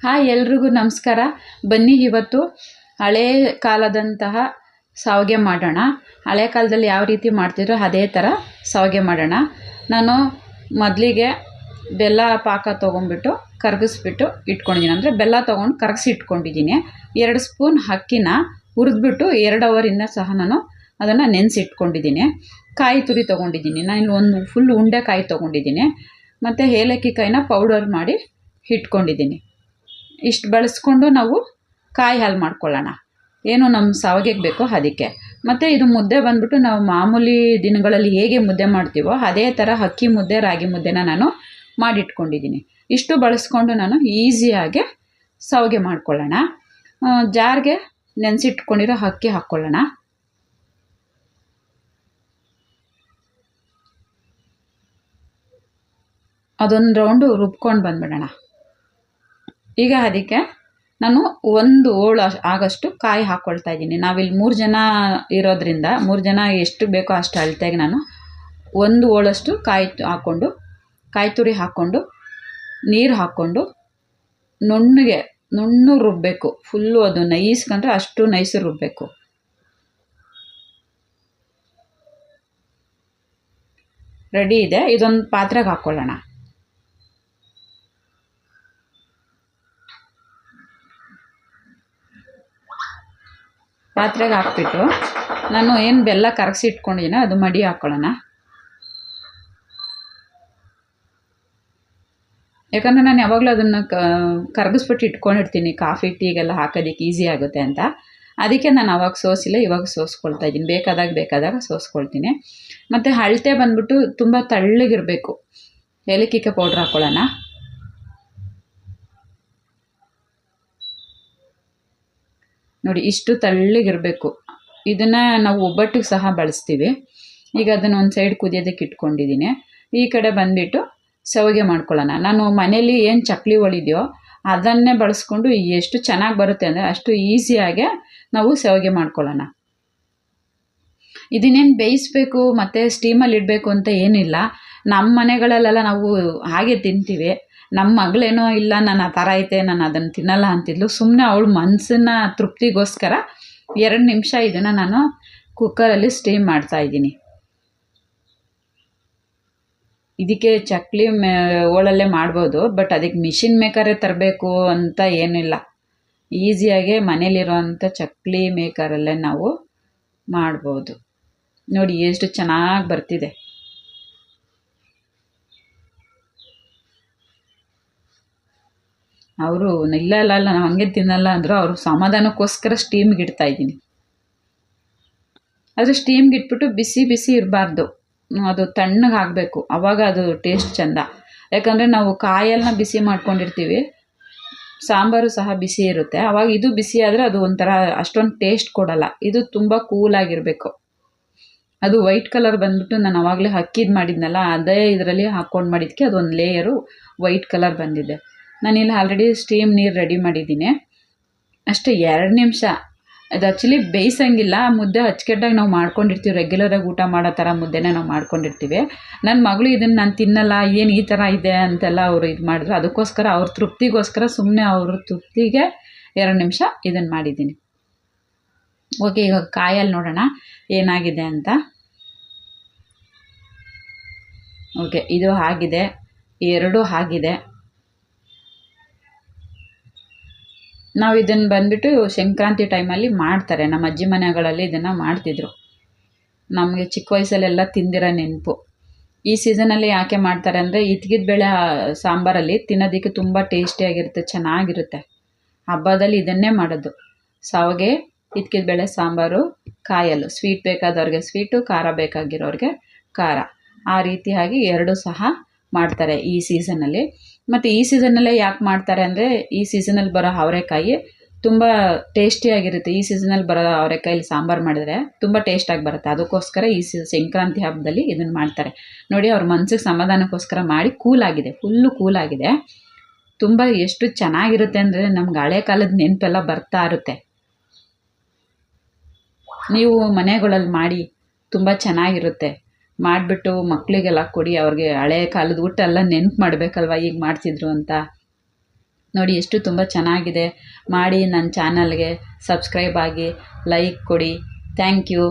Hi ಎಲ್ರಿಗೂ ನಮಸ್ಕಾರ. ಬನ್ನಿ ಇವತ್ತು ಹಳೇ ಕಾಲದಂತಹ ಶಾವಿಗೆ ಮಾಡೋಣ. ಹಳೆ ಕಾಲದಲ್ಲಿ ಯಾವ ರೀತಿ ಮಾಡ್ತಿದ್ರು ಅದೇ ಥರ ಶಾವಿಗೆ ಮಾಡೋಣ. ನಾನು ಮೊದಲಿಗೆ ಬೆಲ್ಲ ಪಾಕ ತೊಗೊಂಡ್ಬಿಟ್ಟು ಕರಗಿಸ್ಬಿಟ್ಟು ಇಟ್ಕೊಂಡಿದ್ದೀನಿ. ಅಂದರೆ ಬೆಲ್ಲ ತೊಗೊಂಡು ಕರಗಿಸಿ ಇಟ್ಕೊಂಡಿದ್ದೀನಿ. 2 ಸ್ಪೂನ್ ಅಕ್ಕಿನ ಹುರಿದ್ಬಿಟ್ಟು 2 ಅವರಿಂದ ಸಹ ನಾನು ಅದನ್ನು ನೆನೆಸಿಟ್ಕೊಂಡಿದ್ದೀನಿ. ಕಾಯಿ ತುರಿ ತೊಗೊಂಡಿದ್ದೀನಿ. ನಾನು ಇಲ್ಲಿ ಒಂದು ಫುಲ್ ಉಂಡೆ ಕಾಯಿ ತೊಗೊಂಡಿದ್ದೀನಿ. ಮತ್ತು ಏಲಕ್ಕಿ ಕಾಯಿನ ಪೌಡರ್ ಮಾಡಿ ಇಟ್ಕೊಂಡಿದ್ದೀನಿ. ಇಷ್ಟು ಬಳಸ್ಕೊಂಡು ನಾವು ಕಾಯಿ ಹಾಲು ಮಾಡ್ಕೊಳ್ಳೋಣ. ಏನು ನಮ್ಮ ಶಾವಿಗೆಗೆ ಬೇಕೋ ಅದಕ್ಕೆ. ಮತ್ತು ಇದು ಮುದ್ದೆ ಬಂದ್ಬಿಟ್ಟು ನಾವು ಮಾಮೂಲಿ ದಿನಗಳಲ್ಲಿ ಹೇಗೆ ಮುದ್ದೆ ಮಾಡ್ತೀವೋ ಅದೇ ಥರ ಅಕ್ಕಿ ಮುದ್ದೆ ರಾಗಿ ಮುದ್ದೆನ ನಾನು ಮಾಡಿಟ್ಕೊಂಡಿದ್ದೀನಿ. ಇಷ್ಟು ಬಳಸ್ಕೊಂಡು ನಾನು ಈಸಿಯಾಗಿ ಶಾವಿಗೆ ಮಾಡ್ಕೊಳ್ಳೋಣ. ಜಾರ್ಗೆ ನೆನೆಸಿಟ್ಕೊಂಡಿರೋ ಅಕ್ಕಿ ಹಾಕ್ಕೊಳ್ಳೋಣ. ಅದೊಂದು ರೌಂಡು ರುಬ್ಕೊಂಡು ಬಂದ್ಬಿಡೋಣ. ಈಗ ಅದಕ್ಕೆ ನಾನು 1 ಹೋಳು ಆಗಷ್ಟು ಕಾಯಿ ಹಾಕ್ಕೊಳ್ತಾ ಇದ್ದೀನಿ. ನಾವಿಲ್ಲಿ 3 ಜನ ಇರೋದ್ರಿಂದ 3 ಜನ ಎಷ್ಟು ಬೇಕೋ ಅಷ್ಟು ಅಳತೆಗೆ ನಾನು 1 ಹೋಳಷ್ಟು ಕಾಯಿ ತುರಿ ಹಾಕ್ಕೊಂಡು ನೀರು ಹಾಕ್ಕೊಂಡು ನುಣ್ಣಗೆ ರುಬ್ಬಬೇಕು. ಫುಲ್ಲು ಅದು ನೈಸ್ಕೊಂಡ್ರೆ ಅಷ್ಟು ನೈಸು ರುಬ್ಬಬೇಕು. ರೆಡಿ ಇದೆ. ಇದೊಂದು ಪಾತ್ರೆಗೆ ಹಾಕ್ಕೊಳ್ಳೋಣ. ಪಾತ್ರೆಗೆ ಹಾಕ್ಬಿಟ್ಟು ನಾನು ಏನು ಬೆಲ್ಲ ಕರಗಿಸಿ ಇಟ್ಕೊಂಡಿದ್ದೀನೋ ಅದು ಮಡಿ ಹಾಕ್ಕೊಳ್ಳೋಣ. ಯಾಕಂದರೆ ನಾನು ಯಾವಾಗಲೂ ಅದನ್ನು ಕರಗಿಸ್ಬಿಟ್ಟು ಇಟ್ಕೊಂಡಿರ್ತೀನಿ. ಕಾಫಿ ಟೀಗೆಲ್ಲ ಹಾಕೋದಕ್ಕೆ ಈಸಿ ಆಗುತ್ತೆ ಅಂತ. ಅದಕ್ಕೆ ನಾನು ಅವಾಗ ಸೋಸಿಲ್ಲ, ಇವಾಗ ಸೋಸ್ಕೊಳ್ತಾ ಇದ್ದೀನಿ. ಬೇಕಾದಾಗ ಸೋಸ್ಕೊಳ್ತೀನಿ. ಮತ್ತು ಅಳತೆ ಬಂದ್ಬಿಟ್ಟು ತುಂಬ ತೆಳ್ಳಗಿರಬೇಕು. ಏಲಕ್ಕಿ ಪೌಡ್ರ್ ಹಾಕ್ಕೊಳ್ಳೋಣ. ನೋಡಿ, ಇಷ್ಟು ತೆಳ್ಳಗಿರಬೇಕು. ಇದನ್ನು ನಾವು ಒಬ್ಬಟ್ಟಿಗೆ ಸಹ ಬಳಸ್ತೀವಿ. ಈಗ ಅದನ್ನು ಒಂದು ಸೈಡ್ ಕುದಿಯೋದಕ್ಕೆ ಇಟ್ಕೊಂಡಿದ್ದೀನಿ. ಈ ಕಡೆ ಬಂದುಬಿಟ್ಟು ಶಾವಿಗೆ ಮಾಡ್ಕೊಳ್ಳೋಣ. ನಾನು ಮನೇಲಿ ಏನು ಚಕ್ಲಿ ಒಳಿದೆಯೋ ಅದನ್ನೇ ಬಳಸ್ಕೊಂಡು ಎಷ್ಟು ಚೆನ್ನಾಗಿ ಬರುತ್ತೆ ಅಂದರೆ ಅಷ್ಟು ಈಸಿಯಾಗೆ ನಾವು ಶಾವಿಗೆ ಮಾಡ್ಕೊಳ್ಳೋಣ. ಇದನ್ನೇನು ಬೇಯಿಸ್ಬೇಕು ಮತ್ತು ಸ್ಟೀಮಲ್ಲಿ ಇಡಬೇಕು ಅಂತ ಏನಿಲ್ಲ. ನಮ್ಮ ಮನೆಗಳಲ್ಲೆಲ್ಲ ನಾವು ಹಾಗೆ ತಿಂತೀವಿ. ನಮ್ಮ ಮಗಳೇನೋ ಇಲ್ಲ, ನಾನು ಆ ಥರ ಐತೆ, ನಾನು ಅದನ್ನು ತಿನ್ನಲ್ಲ ಅಂತಿದ್ಲು. ಸುಮ್ಮನೆ ಅವಳು ಮನಸ್ಸನ್ನ ತೃಪ್ತಿಗೋಸ್ಕರ 2 ನಿಮಿಷ ಇದನ್ನು ನಾನು ಕುಕ್ಕರಲ್ಲಿ ಸ್ಟೀಮ್ ಮಾಡ್ತಾಯಿದ್ದೀನಿ. ಇದಕ್ಕೆ ಚಕ್ಲಿ ಒಳಲ್ಲೇ ಮಾಡ್ಬೋದು, ಬಟ್ ಅದಕ್ಕೆ ಮಿಷಿನ್ ಮೇಕರೇ ತರಬೇಕು ಅಂತ ಏನಿಲ್ಲ. ಈಸಿಯಾಗೆ ಮನೇಲಿರೋವಂಥ ಚಕ್ಲಿ ಮೇಕರಲ್ಲೇ ನಾವು ಮಾಡ್ಬೋದು. ನೋಡಿ ಎಷ್ಟು ಚೆನ್ನಾಗಿ ಬರ್ತಿದೆ. ಅವರು ಇಲ್ಲ ನಾವು ಹಂಗೆ ತಿನ್ನಲ್ಲ ಅಂದರು. ಅವರು ಸಮಾಧಾನಕ್ಕೋಸ್ಕರ ಸ್ಟೀಮ್ಗೆ ಇಡ್ತಾಯಿದ್ದೀನಿ. ಆದರೆ ಸ್ಟೀಮ್ಗೆ ಇಟ್ಬಿಟ್ಟು ಬಿಸಿ ಇರಬಾರ್ದು, ಅದು ತಣ್ಣಗೆ ಆಗಬೇಕು. ಆವಾಗ ಅದು ಟೇಸ್ಟ್ ಚೆಂದ. ಯಾಕಂದರೆ ನಾವು ಕಾಯೆಲ್ಲ ಬಿಸಿ ಮಾಡ್ಕೊಂಡಿರ್ತೀವಿ, ಸಾಂಬಾರು ಸಹ ಬಿಸಿ ಇರುತ್ತೆ. ಆವಾಗ ಇದು ಬಿಸಿ ಆದರೆ ಅದು ಒಂಥರ ಅಷ್ಟೊಂದು ಟೇಸ್ಟ್ ಕೊಡಲ್ಲ. ಇದು ತುಂಬ ಕೂಲಾಗಿರಬೇಕು. ಅದು ವೈಟ್ ಕಲರ್ ಬಂದ್ಬಿಟ್ಟು ನಾನು ಆವಾಗಲೇ ಅಕ್ಕಿದು ಮಾಡಿದ್ನಲ್ಲ, ಅದೇ ಇದರಲ್ಲಿ ಹಾಕ್ಕೊಂಡು ಮಾಡಿದ್ದಕ್ಕೆ ಅದೊಂದು ಲೇಯರು ವೈಟ್ ಕಲರ್ ಬಂದಿದೆ. ನಾನಿಲ್ಲಿ ಆಲ್ರೆಡಿ ಸ್ಟೀಮ್ ನೀರು ರೆಡಿ ಮಾಡಿದ್ದೀನಿ. ಅಷ್ಟೇ 2 ನಿಮಿಷ. ಅದು ಆ್ಯಕ್ಚುಲಿ ಬೇಯಿಸಂಗಿಲ್ಲ. ಮುದ್ದೆ ಅಚ್ಚುಕಟ್ಟಾಗಿ ನಾವು ಮಾಡ್ಕೊಂಡಿರ್ತೀವಿ. ರೆಗ್ಯುಲರಾಗಿ ಊಟ ಮಾಡೋ ಥರ ಮುದ್ದೆನೇ ನಾವು ಮಾಡ್ಕೊಂಡಿರ್ತೀವಿ. ನನ್ನ ಮಗಳು ಇದನ್ನು ನಾನು ತಿನ್ನಲ್ಲ, ಏನು ಈ ಥರ ಇದೆ ಅಂತೆಲ್ಲ ಅವರು ಇದು ಮಾಡಿದ್ರು. ಅದಕ್ಕೋಸ್ಕರ ಅವ್ರ ತೃಪ್ತಿಗೋಸ್ಕರ ಸುಮ್ಮನೆ ಅವ್ರ ತೃಪ್ತಿಗೆ 2 ನಿಮಿಷ ಇದನ್ನು ಮಾಡಿದ್ದೀನಿ. ಓಕೆ, ಇವಾಗ ಕಾಯಲ್ಲಿ ನೋಡೋಣ ಏನಾಗಿದೆ ಅಂತ. ಓಕೆ, ಇದು ಆಗಿದೆ, 2 ಆಗಿದೆ. ನಾವು ಇದನ್ನು ಬಂದುಬಿಟ್ಟು ಸಂಕ್ರಾಂತಿ ಟೈಮಲ್ಲಿ ಮಾಡ್ತಾರೆ. ನಮ್ಮ ಅಜ್ಜಿ ಮನೆಗಳಲ್ಲಿ ಇದನ್ನು ಮಾಡ್ತಿದ್ರು. ನಮಗೆ ಚಿಕ್ಕ ವಯಸ್ಸಲ್ಲೆಲ್ಲ ತಿಂದಿರೋ ನೆನಪು. ಈ ಸೀಸನಲ್ಲಿ ಯಾಕೆ ಮಾಡ್ತಾರೆ ಅಂದರೆ ಇದ್ಕಿದ ಬೇಳೆ ಸಾಂಬಾರಲ್ಲಿ ತಿನ್ನೋದಕ್ಕೆ ತುಂಬ ಟೇಸ್ಟಿಯಾಗಿರುತ್ತೆ, ಚೆನ್ನಾಗಿರುತ್ತೆ. ಹಬ್ಬದಲ್ಲಿ ಇದನ್ನೇ ಮಾಡೋದು. ಶಾವಿಗೆ, ಇದ್ಕಿದ ಬೇಳೆ ಸಾಂಬಾರು, ಕಾಯಲ್ಲು. ಸ್ವೀಟ್ ಬೇಕಾದವ್ರಿಗೆ ಸ್ವೀಟು, ಖಾರ ಬೇಕಾಗಿರೋರಿಗೆ ಖಾರ. ಆ ರೀತಿಯಾಗಿ 2 ಸಹ ಮಾಡ್ತಾರೆ ಈ ಸೀಸನಲ್ಲಿ. ಮತ್ತು ಈ ಸೀಸನಲ್ಲೇ ಯಾಕೆ ಮಾಡ್ತಾರೆ ಅಂದರೆ ಈ ಸೀಸನಲ್ಲಿ ಬರೋ ಅವರೆಕಾಯಿ ತುಂಬ ಟೇಸ್ಟಿಯಾಗಿರುತ್ತೆ. ಈ ಸೀಸನಲ್ಲಿ ಬರೋ ಅವರೆಕಾಯಲ್ಲಿ ಸಾಂಬಾರು ಮಾಡಿದ್ರೆ ತುಂಬ ಟೇಸ್ಟಾಗಿ ಬರುತ್ತೆ. ಅದಕ್ಕೋಸ್ಕರ ಈ ಸಂಕ್ರಾಂತಿ ಹಬ್ಬದಲ್ಲಿ ಇದನ್ನು ಮಾಡ್ತಾರೆ. ನೋಡಿ, ಅವ್ರ ಮನಸ್ಸಿಗೆ ಸಮಾಧಾನಕ್ಕೋಸ್ಕರ ಮಾಡಿ ಕೂಲಾಗಿದೆ, ಫುಲ್ಲು ಕೂಲಾಗಿದೆ. ತುಂಬ ಎಷ್ಟು ಚೆನ್ನಾಗಿರುತ್ತೆ ಅಂದರೆ ನಮ್ಗೆ ಹಳೆ ಕಾಲದ ನೆನಪೆಲ್ಲ ಬರ್ತಾ ಇರುತ್ತೆ. ನೀವು ಮನೆಗಳಲ್ಲಿ ಮಾಡಿ, ತುಂಬ ಚೆನ್ನಾಗಿರುತ್ತೆ. ಮಾಡಿಬಿಟ್ಟು ಮಕ್ಕಳಿಗೆಲ್ಲ ಕೊಡಿ. ಅವ್ರಿಗೆ ಹಳೆ ಕಾಲದ ಊಟ ಎಲ್ಲ ನೆನಪು ಮಾಡಬೇಕಲ್ವ, ಈಗ ಮಾಡ್ತಿದ್ರು ಅಂತ. ನೋಡಿ ಎಷ್ಟು ತುಂಬ ಚೆನ್ನಾಗಿದೆ. ಮಾಡಿ ನನ್ನ ಚಾನಲ್ಗೆ ಸಬ್ಸ್ಕ್ರೈಬ್ ಆಗಿ ಲೈಕ್ ಕೊಡಿ. Thank you.